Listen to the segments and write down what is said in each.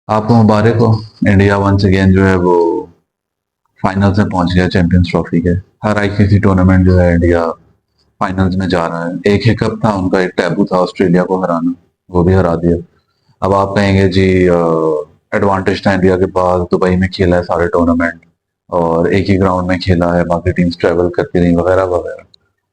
आपको मुबारक हो। India once again जो है वो फाइनल्स में पहुंच गया चैंपियंस ट्रॉफी के। हर आईसीसी टूर्नामेंट जो है इंडिया फाइनल्स में जा रहा है। एक हिकअप था उनका, एक टैबू था ऑस्ट्रेलिया को हराना, वो भी हरा दिया। अब आप कहेंगे जी एडवांटेज था इंडिया के पास, दुबई में खेला है सारे टूर्नामेंट और एक ही ग्राउंड में खेला है, बाकी टीम्स ट्रेवल करती रही वगैरह वगैरह।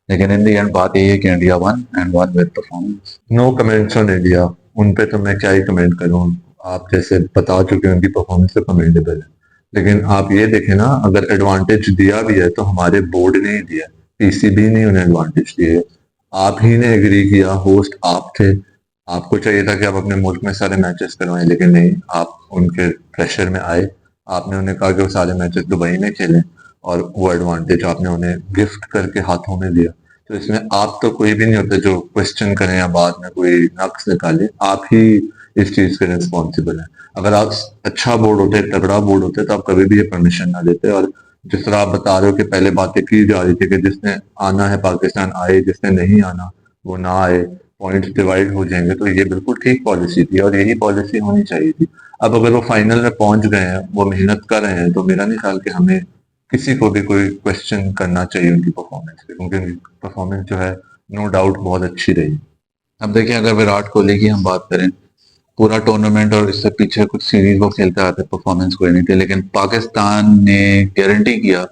लेकिन इन दी एंड बात यही है कि India one and one with performance. No comments on India. उन पे तो मैं क्या ही कमेंट करूं। आप जैसे बता चुके हैं उनकी परफॉर्मेंस तो कमेंडेबल है। लेकिन आप ये देखें ना, अगर एडवांटेज दिया भी है तो हमारे बोर्ड ने ही दिया, पीसीबी ने उन्हें एडवांटेज दिए। आप ही ने एग्री किया, होस्ट आप थे। आपको चाहिए था कि आप अपने मुल्क में सारे मैचेस करवाएं, लेकिन नहीं, आप उनके प्रेशर में आए। आपने उन्हें कहा कि वो सारे मैचेस दुबई में खेलें और वो एडवांटेज आपने उन्हें गिफ्ट करके हाथों में दिया। तो इसमें आप तो कोई भी नहीं होते जो क्वेश्चन करें या बाद में कोई नक्स निकाले। आप ही इस चीज के रिस्पॉन्सिबल हैं। अगर आप अच्छा बोर्ड होते, तगड़ा बोर्ड होते, तो आप कभी भी ये परमिशन ना देते। और जिस तरह आप बता रहे हो कि पहले बातें की जा रही थी कि जिसने आना है पाकिस्तान आए, जिसने नहीं आना वो ना आए, पॉइंट्स डिवाइड हो जाएंगे, तो ये बिल्कुल ठीक पॉलिसी थी और यही पॉलिसी होनी चाहिए थी। अब अगर वो फाइनल में पहुंच गए हैं, वो मेहनत कर रहे हैं, तो मेरा नहीं ख्याल कि हमें किसी को भी कोई क्वेश्चन करना चाहिए उनकी परफॉर्मेंस पे, क्योंकि उनकी परफॉर्मेंस जो है नो डाउट बहुत अच्छी रही। अब देखिए, अगर विराट कोहली की हम बात करें, पूरा टूर्नामेंट और इससे पीछे कुछ सीरीज वो खेलते आते, परफॉर्मेंस कोई नहीं थी, लेकिन पाकिस्तान ने गारंटी किया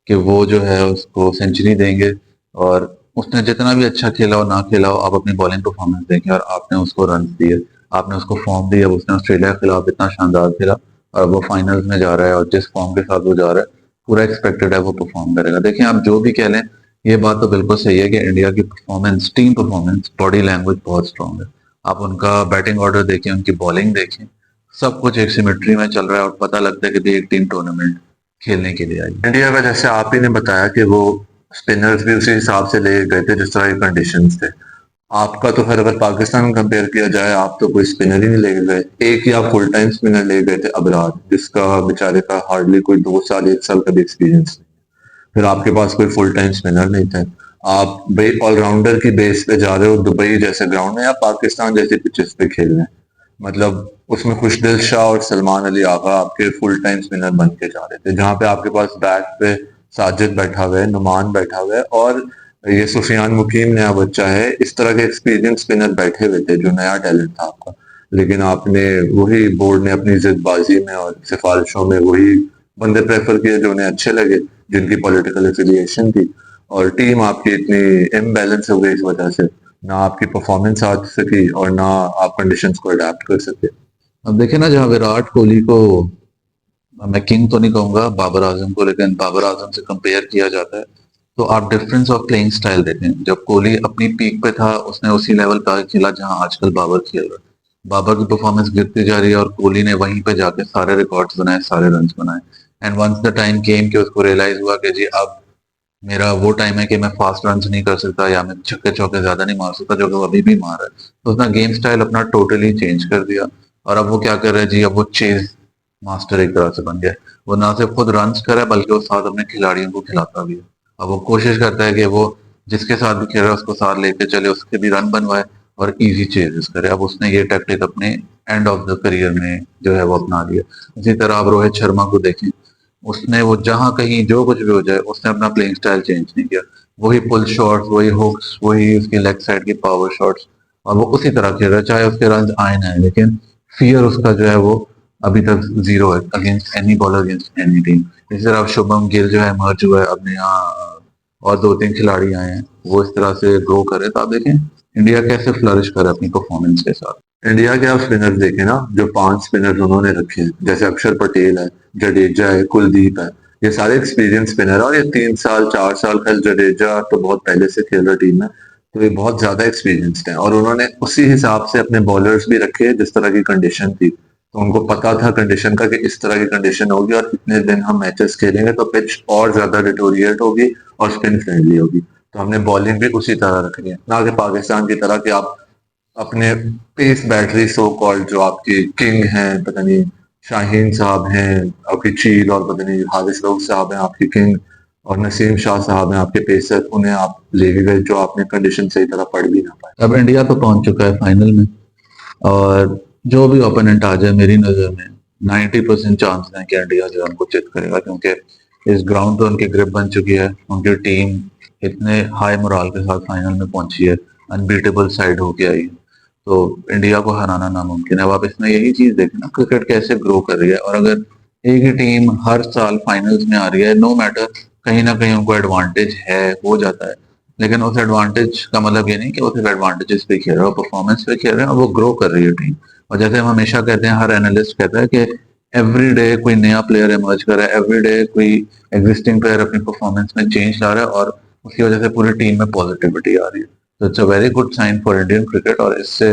कि वो जो है उसको सेंचुरी देंगे। और उसने जितना भी अच्छा खेला हो ना खेला हो, आप अपनी बॉलिंग परफॉर्मेंस देखें और आपने उसको रन दिए, आपने उसको फॉर्म दिया। उसने ऑस्ट्रेलिया के खिलाफ इतना शानदार खेला और वो फाइनल्स में जा रहा है, और जिस फॉर्म के साथ वो जा रहा है पूरा एक्सपेक्टेड है वो परफॉर्म करेगा। देखिए, आप जो भी कह लें, ये बात तो बिल्कुल सही है कि इंडिया की performance, team performance, body language बहुत स्ट्रांग है। आप उनका बैटिंग ऑर्डर देखें, उनकी बॉलिंग देखें, सब कुछ एक सिमेट्री में चल रहा है और पता लगता है कि भाई एक टीम टूर्नामेंट खेलने के लिए आई है। इंडिया का जैसे आप ही ने बताया कि वो स्पिनर्स भी उसी हिसाब से ले गए थे जिस तरह के कंडीशंस थे। आपका तो फिर अगर पाकिस्तान कंपेयर किया जाए, आप तो कोई स्पिनर ही नहीं ले गए। एक ही आप फुल टाइम स्पिनर ले गए थे, अबरार, जिसका बेचारे का हार्डली कोई 2 साल 1 साल का भी एक्सपीरियंस। फिर आपके पास कोई फुल टाइम स्पिनर नहीं थे। आप भाई ऑलराउंडर की बेस पे जा रहे हो दुबई जैसे ग्राउंड में या पाकिस्तान जैसे पिचेस पे खेल रहे हैं। मतलब उसमें खुशदिल शाह और सलमान अली आगा आपके फुल टाइम स्पिनर बन के जा रहे थे, जहां पे आपके पास बैट पे साजिद बैठा हुआ है, नुमान बैठा हुआ है और ये सुफियान मुकीम नया बच्चा है। इस तरह के एक्सपीरियंस स्पिनर बैठे हुए थे जो नया टैलेंट था आपका। लेकिन आपने वही बोर्ड ने अपनी जिदबाजी में और सिफारिशों में वही बंदे प्रेफर किए जो उन्हें अच्छे लगे, जिनकी पॉलिटिकल एफिलिएशन थी। और टीम आपकी इतनी इम्बैलेंस हो गई इस वजह से, ना आपकी परफॉर्मेंस आ सकी और ना आप कंडीशंस को अडेप्ट कर सके। अब देखिए ना, जहाँ विराट कोहली को, मैं किंग तो नहीं कहूंगा बाबर आजम को, लेकिन बाबर आजम से कंपेयर किया जाता है, तो आप डिफरेंस ऑफ प्लेइंग स्टाइल देखें। जब कोहली अपनी पीक पे था उसने उसी लेवल का खेला जहां आजकल बाबर खेल रहा है। बाबर की परफॉर्मेंस गिरती जा रही है और कोहली ने वहीं पे जाके सारे रिकॉर्ड्स बनाए, सारे रन्स बनाए। And once the time came कि उसको रियलाइज हुआ कि जी अब मेरा वो टाइम है कि मैं फास्ट रन नहीं कर सकता या मैं छक्के चौके ज्यादा नहीं मार सकता जो कि वो अभी भी मार रहा है, तो उसने गेम स्टाइल अपना टोटली चेंज कर दिया। और अब वो क्या कर रहा है जी, अब वो चेज मास्टर एक तरह से बन गया है। वो ना सिर्फ खुद रन करे बल्कि वो साथ अपने खिलाड़ियों को खिलाता भी है। अब वो कोशिश करता है कि वो जिसके साथ भी खेल रहा है उसको साथ लेके चले, उसके भी रन बनवाए और इजी चेजेस करे। अब उसने ये टैक्टिक अपने एंड ऑफ द करियर में जो है वो अपना लिया। इसी तरह आप रोहित शर्मा को देखें, उसने वो जहां कहीं जो कुछ भी हो जाए उसने अपना प्लेइंग स्टाइल चेंज नहीं किया। वही पुल शॉट्स, वही हुक्स, वही उसकी लेग साइड की पावर शॉट्स, और वो उसी तरह खेल रहा है चाहे उसके रन आए ना आए। लेकिन फियर उसका जो है वो अभी तक जीरो है against any bowler, against any team. इसी तरह अब शुभम गिल जो है मर्ज हुआ है अपने यहाँ, और 2-3 खिलाड़ी आए हैं वो इस तरह से ग्रो करे, तो आप देखें इंडिया कैसे फ्लरिश करे अपनी परफॉर्मेंस के साथ। इंडिया के आप स्पिनर देखें ना, जो 5 स्पिनर उन्होंने रखे हैं, जैसे अक्षर पटेल है, जडेजा है, कुलदीप है। ये सारे एक्सपीरियंस स्पिनर है और ये 3 साल 4 साल का, जडेजा तो बहुत पहले से खेल रहा टीम में, तो ये बहुत ज्यादा एक्सपीरियंस्ड है। और उन्होंने उसी हिसाब से अपने बॉलर्स भी रखे जिस तरह की कंडीशन थी। तो उनको पता था कंडीशन का कि इस तरह की कंडीशन होगी और इतने दिन हम मैचेस खेलेंगे तो पिच और ज्यादा डिटोरिएट होगी और स्पिन फ्रेंडली होगी। तो हमने बॉलिंग भी उसी तरह रखनी है, ना कि पाकिस्तान की तरह कि आप अपने पेस बैटरी सो कॉल्ड जो आपकी किंग हैं, पता नहीं शाहीन साहब हैं आपकी चील, और पता नहीं हारिस रऊफ साहब हैं आपकी किंग, और नसीम शाह साहब हैं आपके पेसर, उन्हें आप ले भी गए जो आपने कंडीशन सही तरह पढ़ भी ना पाए। अब इंडिया तो पहुंच चुका है फाइनल में, और जो भी ओपोनेंट आ जाए मेरी नज़र में 90% चांस है कि इंडिया जो है उनको चित करेगा, क्योंकि इस ग्राउंड पे उनकी ग्रिप बन चुकी है, उनकी टीम इतने हाई मोराल के साथ फाइनल में पहुंची है, अनबीटेबल साइड होके आई है, तो इंडिया को हराना नामुमकिन है। अब आप इसमें यही चीज देखें ना, क्रिकेट कैसे ग्रो कर रही है, और अगर एक ही टीम हर साल फाइनल्स में आ रही है, नो मैटर कहीं ना कहीं उनको एडवांटेज है, हो जाता है, लेकिन उस एडवांटेज का मतलब ये नहीं कि वो सिर्फ एडवांटेजेस पे खेल रहे हैं, परफॉर्मेंस पे खेल रहे हैं, और वो ग्रो कर रही है टीम। और जैसे हम हमेशा कहते हैं, हर एनालिस्ट कहता है कि एवरी डे कोई नया प्लेयर इमर्ज कर रहा है, एवरी डे कोई एग्जिस्टिंग प्लेयर अपनी परफॉर्मेंस में चेंज ला रहा है, और उसकी वजह से पूरी टीम में पॉजिटिविटी आ रही है। तो it's a very good sign for Indian cricket, और इससे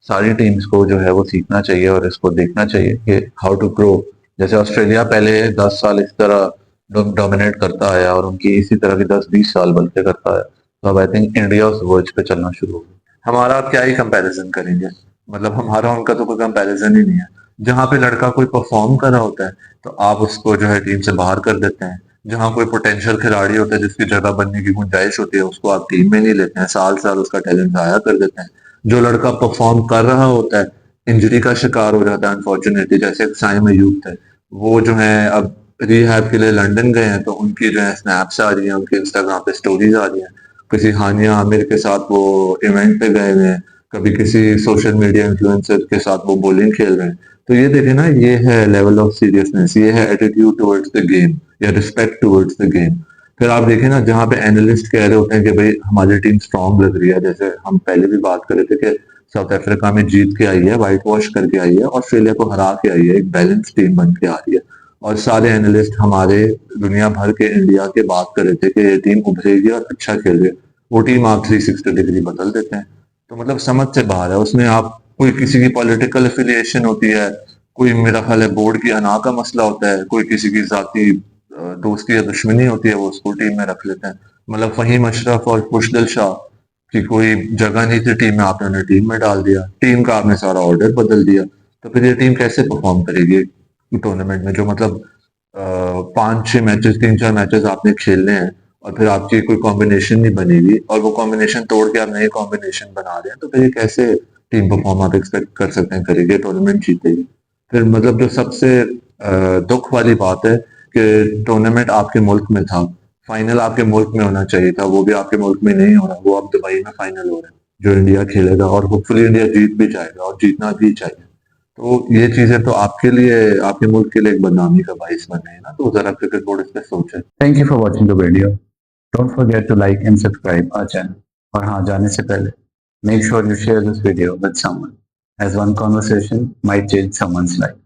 सारी टीम्स को जो है वो सीखना चाहिए और इसको देखना चाहिए कि हाउ टू ग्रो। जैसे ऑस्ट्रेलिया पहले 10 साल इस तरह डोमिनेट करता आया, और उनकी इसी तरह की 10-20 साल बल्कि करता है, तो अब आई थिंक इंडिया उस वर्ज पे चलना शुरू हो गया। हमारा आप क्या ही कंपैरिजन करेंगे, मतलब हमारा उनका तो कोई कंपैरिजन ही नहीं है। जहाँ पे लड़का कोई परफॉर्म कर रहा होता है तो आप उसको जो है टीम से बाहर कर देते हैं। जहाँ कोई पोटेंशियल खिलाड़ी होता है जिसकी जगह बनने की गुंजाइश होती है उसको आप टीम में नहीं लेते हैं, साल साल उसका टैलेंट जाया कर देते हैं। जो लड़का परफॉर्म कर रहा होता है इंजरी का शिकार हो जाता है अनफॉर्चुनेटली, जैसे साइम अयूब थे, वो जो है अब रिहैब के लिए लंदन गए हैं, तो उनकी जो है स्नैप्स आ रही हैं, उनके इंस्टाग्राम पे स्टोरीज आ रही हैं। किसी हानिया आमिर के साथ वो इवेंट पे गए हुए हैं, कभी किसी सोशल मीडिया इन्फ्लुएंसर के साथ वो बॉलिंग खेल रहे हैं। तो ये देखे ना, ये है लेवल ऑफ सीरियसनेस, ये है एटीट्यूड टुवर्ड्स द गेम या रिस्पेक्ट टुवर्ड्स द गेम। फिर आप देखें ना, जहाँ पे एनालिस्ट कह रहे होते हैं कि भाई हमारी टीम स्ट्रांग लग रही है, जैसे हम पहले भी बात कर रहे थे कि साउथ अफ्रीका में जीत के आई है, व्हाइट वॉश करके आई है, ऑस्ट्रेलिया को हरा के आई है, एक बैलेंस टीम बन के आ रही है। और सारे एनालिस्ट हमारे दुनिया भर के इंडिया के बात कर रहे थे कि ये टीम उभरेगी और अच्छा खेल रही है। वो टीम आप 360 डिग्री बदल देते हैं। तो मतलब समझ से बाहर है। उसमें आप कोई किसी की पॉलिटिकल एफिलिएशन होती है, कोई मेरा ख्याल है बोर्ड की अना का मसला होता है, कोई किसी की जाती दोस्ती या दुश्मनी होती है, वो उसको टीम में रख लेते हैं। मतलब फहीम अशरफ और खुशदिल शाह की कोई जगह नहीं थी टीम में, आपने उन्हें टीम में डाल दिया, टीम का आपने सारा ऑर्डर बदल दिया। तो फिर ये टीम कैसे परफॉर्म करेगी टूर्नामेंट में, जो मतलब 5-6 मैचेस, 3-4 मैचेस आपने खेलने हैं और फिर आपकी कोई कॉम्बिनेशन नहीं बनेगी, और वो कॉम्बिनेशन तोड़ के आप नई कॉम्बिनेशन बना रहे हैं, तो फिर ये कैसे टीम परफॉर्म आप एक्सपेक्ट कर सकते हैं करेगी, टूर्नामेंट जीतेगी। फिर मतलब जो सबसे दुख वाली बात है कि टूर्नामेंट आपके मुल्क में था, फाइनल आपके मुल्क में होना चाहिए था, वो भी आपके मुल्क में नहीं हो रहा, वो अब दुबई में फाइनल हो रहा है जो इंडिया खेलेगा, और होपफुली इंडिया जीत भी जाएगा और जीतना भी चाहिए। तो ये चीजें तो आपके लिए, आपके मुल्क के लिए एक बदनामी का बाइस बन रही है ना, तो जरा क्रिकेट बोर्ड इस पे सोचे। Thank you for watching the video. Don't forget to like and subscribe our channel. और हाँ, जाने से पहले make sure you share this video with someone, as one conversation might change someone's life.